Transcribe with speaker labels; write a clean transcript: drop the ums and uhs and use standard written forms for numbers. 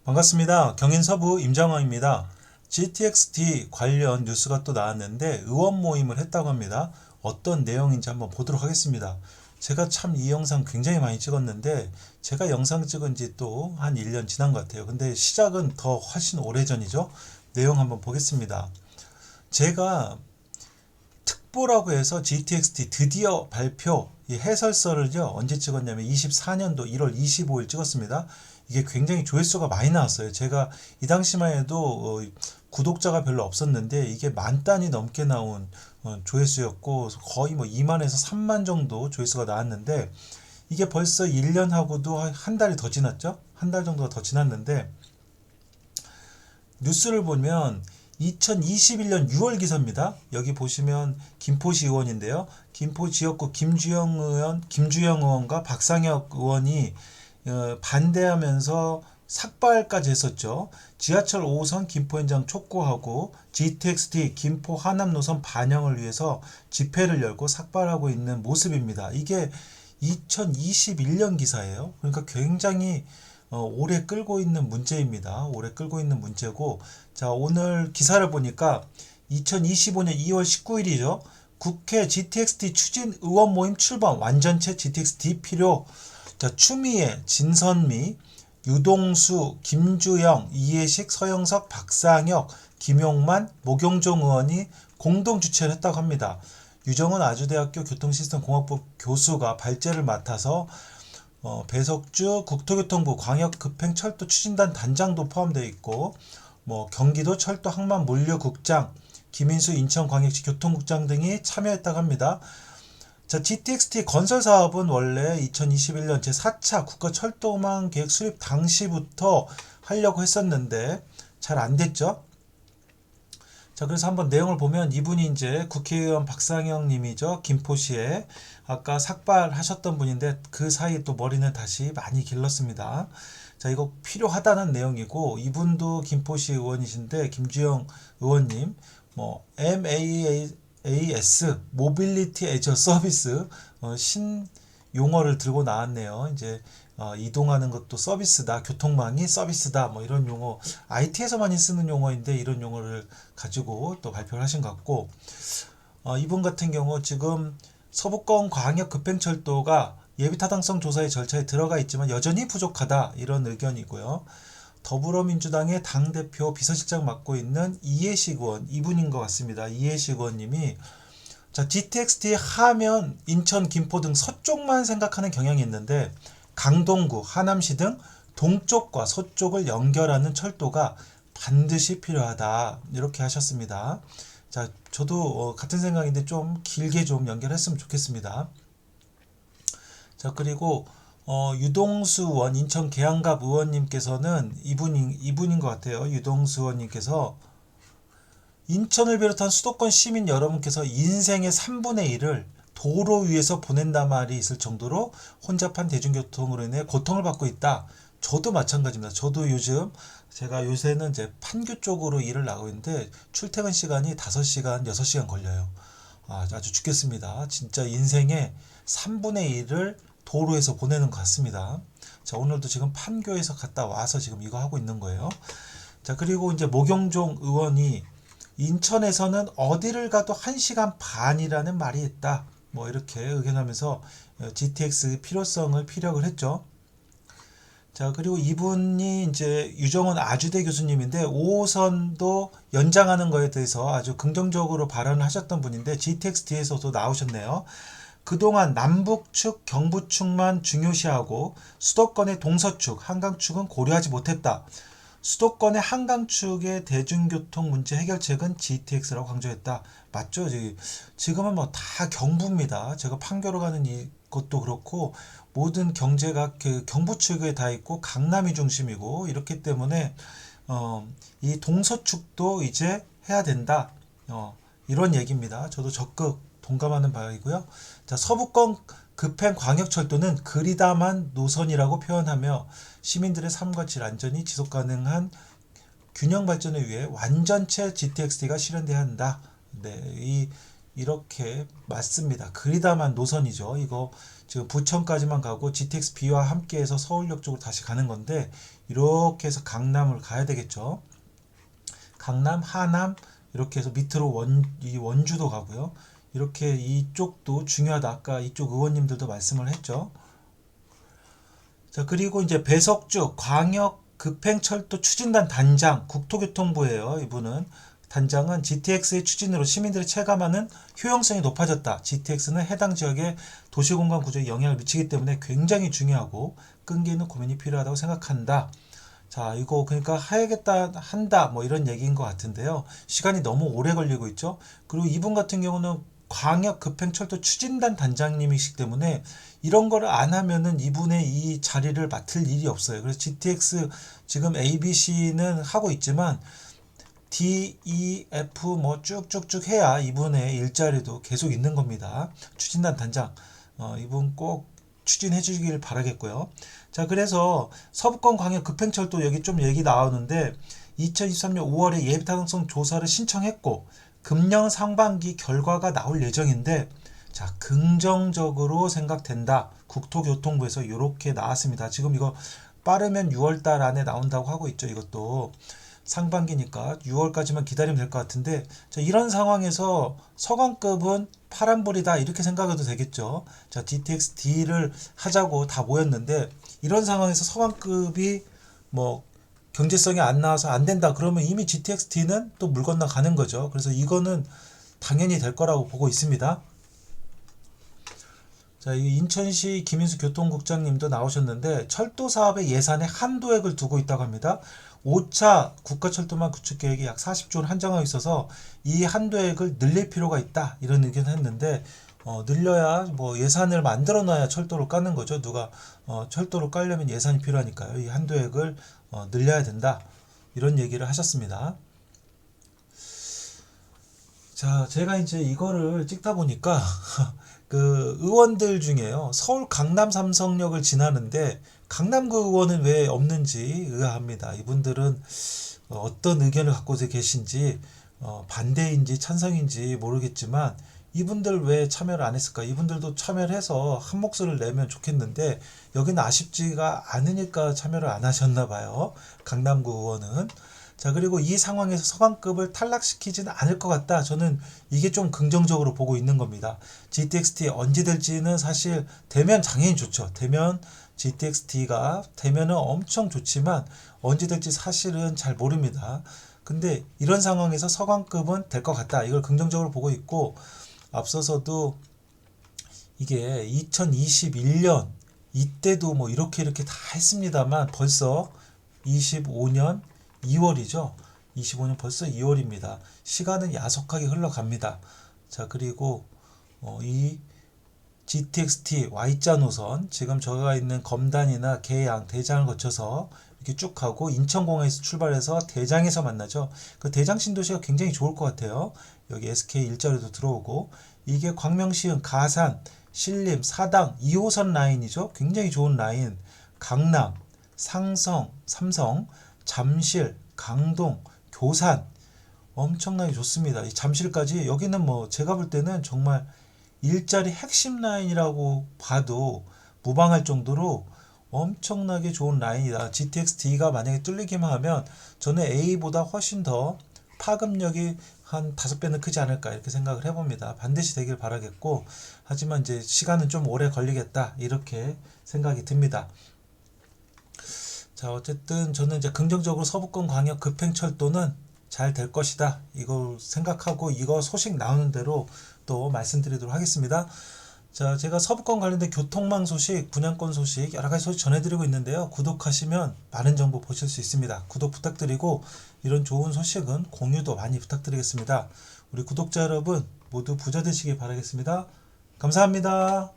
Speaker 1: 반갑습니다. 경인서부 임장원입니다. GTX-D 관련 뉴스가 또 나왔는데 의원 모임을 했다고 합니다. 어떤 내용인지 한번 보도록 하겠습니다. 제가 참 이 영상 굉장히 많이 찍었는데 제가 영상 찍은 지 또 한 1년 지난 것 같아요. 근데 시작은 더 훨씬 오래전이죠. 내용 한번 보겠습니다. 제가 특보라고 해서 GTX-D 드디어 발표 이 해설서를요 언제 찍었냐면 24년도 1월 25일 찍었습니다. 이게 굉장히 조회수가 많이 나왔어요. 제가 이 당시만 해도 구독자가 별로 없었는데 이게 만 단위 넘게 나온 조회수였고 거의 뭐 2만에서 3만 정도 조회수가 나왔는데 이게 벌써 1년하고도 한 달이 더 지났죠? 한 달 정도가 더 지났는데 뉴스를 보면 2021년 6월 기사입니다. 여기 보시면 김포시 의원인데요. 김포 지역구 김주영 의원과 박상혁 의원이 반대하면서 삭발까지 했었죠. 지하철 5호선 김포 현장 촉구하고 GTX-D 김포 하남 노선 반영을 위해서 집회를 열고 삭발하고 있는 모습입니다. 이게 2021년 기사예요. 그러니까 굉장히 오래 끌고 있는 문제입니다. 오래 끌고 있는 문제고, 자, 오늘 기사를 보니까 2025년 2월 19일이죠. 국회 GTX-D 추진 의원 모임 출범, 완전체 GTX-D 필요. 자, 추미애, 진선미, 유동수, 김주영, 이해식, 서영석, 박상혁, 김용만, 모경종 의원이 공동 주최를 했다고 합니다. 유정은 아주대학교 교통시스템공학부 교수가 발제를 맡아서 배석주 국토교통부 광역급행철도 추진단 단장도 포함되어 있고 뭐 경기도 철도 항만 물류국장, 김인수 인천광역시 교통국장 등이 참여했다고 합니다. 자, GTX-D 건설 사업은 원래 2021년 제4차 국가철도망 계획 수립 당시부터 하려고 했었는데 잘 안 됐죠. 자, 그래서 한번 내용을 보면 이분이 이제 국회의원 박상영 님이죠. 김포시에 아까 삭발하셨던 분인데 그 사이 또 머리는 다시 많이 길렀습니다. 자, 이거 필요하다는 내용이고 이분도 김포시 의원이신데 김주영 의원님 뭐 MAAS 모빌리티 애저 서비스 신 용어를 들고 나왔네요. 이제 이동하는 것도 서비스다, 교통망이 서비스다, 뭐 이런 용어, IT에서 많이 쓰는 용어인데 이런 용어를 가지고 또 발표를 하신 것 같고, 이분 같은 경우 지금 서부권 광역 급행철도가 예비타당성 조사의 절차에 들어가 있지만 여전히 부족하다 이런 의견이고요. 더불어민주당의 당대표 비서실장 맡고 있는 이해식 의원 이분인 것 같습니다. 이해식 의원님이 자, GTX-D 하면 인천, 김포 등 서쪽만 생각하는 경향이 있는데 강동구, 하남시 등 동쪽과 서쪽을 연결하는 철도가 반드시 필요하다 이렇게 하셨습니다. 자, 저도 같은 생각인데 좀 길게 좀 연결했으면 좋겠습니다. 자, 그리고 유동수 의원, 인천 계양갑 의원님께서는 이분인 것 같아요. 유동수 의원님께서 인천을 비롯한 수도권 시민 여러분께서 인생의 3분의 1을 도로 위에서 보낸단 말이 있을 정도로 혼잡한 대중교통으로 인해 고통을 받고 있다. 저도 마찬가지입니다. 저도 제가 요새는 이제 판교 쪽으로 일을 나가고 있는데 출퇴근 시간이 5시간, 6시간 걸려요. 아주 죽겠습니다. 진짜 인생의 3분의 1을 도로에서 보내는 것 같습니다. 자, 오늘도 지금 판교에서 갔다 와서 지금 이거 하고 있는 거예요. 자, 그리고 이제 모경종 의원이 인천에서는 어디를 가도 1시간 반이라는 말이 있다. 뭐 이렇게 의견하면서 GTX 필요성을 피력을 했죠. 자, 그리고 이분이 이제 유정은 아주대 교수님인데 5호선도 연장하는 거에 대해서 아주 긍정적으로 발언을 하셨던 분인데 GTX-D에서도 나오셨네요. 그동안 남북측, 경부측만 중요시하고 수도권의 동서축, 한강축은 고려하지 못했다. 수도권의 한강축의 대중교통 문제 해결책은 GTX라고 강조했다. 맞죠? 지금은 뭐 다 경부입니다. 제가 판교로 가는 이것도 그렇고 모든 경제가 그 경부축에 다 있고 강남이 중심이고 이렇기 때문에 이 동서축도 이제 해야 된다. 이런 얘기입니다. 저도 적극 동감하는 바이고요. 자, 서부권 급행 광역철도는 그리다만 노선이라고 표현하며 시민들의 삶과 질 안전이 지속 가능한 균형 발전을 위해 완전체 GTX-D가 실현돼야 한다. 네, 이 이렇게 맞습니다. 그리다만 노선이죠. 이거 지금 부천까지만 가고 GTX-B와 함께해서 서울역 쪽으로 다시 가는 건데 이렇게 해서 강남을 가야 되겠죠. 강남, 하남 이렇게 해서 밑으로 이 원주도 가고요. 이렇게 이쪽도 중요하다. 아까 이쪽 의원님들도 말씀을 했죠. 자, 그리고 이제 배석주 광역 급행철도 추진단 단장 국토교통부예요. 이분은 단장은 GTX의 추진으로 시민들이 체감하는 효용성이 높아졌다. GTX는 해당 지역의 도시공간 구조에 영향을 미치기 때문에 굉장히 중요하고 끈기 있는 고민이 필요하다고 생각한다. 자, 이거 그러니까 해야겠다, 한다, 뭐 이런 얘기인 것 같은데요. 시간이 너무 오래 걸리고 있죠. 그리고 이분 같은 경우는 광역 급행철도 추진단 단장님이시기 때문에 이런 거를 안 하면은 이분의 이 자리를 맡을 일이 없어요. 그래서 GTX 지금 ABC는 하고 있지만 D, E, F 뭐 쭉쭉쭉 해야 이분의 일자리도 계속 있는 겁니다. 추진단 단장 이분 꼭 추진해 주시길 바라겠고요. 자, 그래서 서부권 광역 급행철도 여기 좀 얘기 나오는데 2023년 5월에 예비 타당성 조사를 신청했고 금년 상반기 결과가 나올 예정인데 자, 긍정적으로 생각된다. 국토교통부에서 이렇게 나왔습니다. 지금 이거 빠르면 6월달 안에 나온다고 하고 있죠. 이것도 상반기니까 6월까지만 기다리면 될 것 같은데 자, 이런 상황에서 서강급은 파란불이다 이렇게 생각해도 되겠죠. 자, GTX-D를 하자고 다 모였는데 이런 상황에서 서강급이 뭐 경제성이 안 나와서 안 된다 그러면 이미 GTX-D는 또 물 건너 가는 거죠. 그래서 이거는 당연히 될 거라고 보고 있습니다. 자, 이 인천시 김인수 교통국장님도 나오셨는데 철도 사업의 예산에 한도액을 두고 있다고 합니다. 5차 국가철도망 구축 계획이 약 40조 원 한정하고 있어서 이 한도액을 늘릴 필요가 있다 이런 의견을 했는데 늘려야 뭐 예산을 만들어 놔야 철도를 까는 거죠. 누가 철도를 깔려면 예산이 필요하니까요. 이 한도액을 늘려야 된다 이런 얘기를 하셨습니다. 자, 제가 이제 이거를 찍다 보니까 그 의원들 중에요. 서울 강남 삼성역을 지나는데 강남구 의원은 왜 없는지 의아합니다. 이분들은 어떤 의견을 갖고 계신지 반대인지 찬성인지 모르겠지만 이분들 왜 참여를 안 했을까? 이분들도 참여를 해서 한 목소리를 내면 좋겠는데 여기는 아쉽지가 않으니까 참여를 안 하셨나 봐요. 강남구 의원은. 자, 그리고 이 상황에서 서강급을 탈락시키지는 않을 것 같다. 저는 이게 좀 긍정적으로 보고 있는 겁니다. GTX-T 언제 될지는 사실 되면 당연히 좋죠. 되면 GTX-T가 되면은 엄청 좋지만 언제 될지 사실은 잘 모릅니다. 근데 이런 상황에서 서강급은 될 것 같다. 이걸 긍정적으로 보고 있고 앞서서도 이게 2021년 이때도 뭐 이렇게 다 했습니다만 벌써 25년 2월이죠. 25년 벌써 2월입니다. 시간은 야속하게 흘러갑니다. 자, 그리고 이 GTX-T Y자 노선 지금 저가 있는 검단이나 계양, 대장을 거쳐서 이렇게 쭉 가고 인천공항에서 출발해서 대장에서 만나죠. 그 대장 신도시가 굉장히 좋을 것 같아요. 여기 SK 일자리도 들어오고 이게 광명시흥, 가산, 신림, 사당 2호선 라인이죠. 굉장히 좋은 라인. 강남, 상성, 삼성, 잠실, 강동, 교산 엄청나게 좋습니다. 이 잠실까지 여기는 뭐 제가 볼 때는 정말 일자리 핵심 라인이라고 봐도 무방할 정도로 엄청나게 좋은 라인이다. GTX-D가 만약에 뚫리기만 하면 저는 A보다 훨씬 더 파급력이 한 5배는 크지 않을까 이렇게 생각을 해봅니다. 반드시 되길 바라겠고 하지만 이제 시간은 좀 오래 걸리겠다 이렇게 생각이 듭니다. 자, 어쨌든 저는 이제 긍정적으로 서부권 광역 급행철도는 잘 될 것이다. 이걸 생각하고 이거 소식 나오는 대로 또 말씀드리도록 하겠습니다. 자, 제가 서부권 관련된 교통망 소식, 분양권 소식 여러 가지 소식 전해드리고 있는데요. 구독하시면 많은 정보 보실 수 있습니다. 구독 부탁드리고 이런 좋은 소식은 공유도 많이 부탁드리겠습니다. 우리 구독자 여러분 모두 부자 되시길 바라겠습니다. 감사합니다.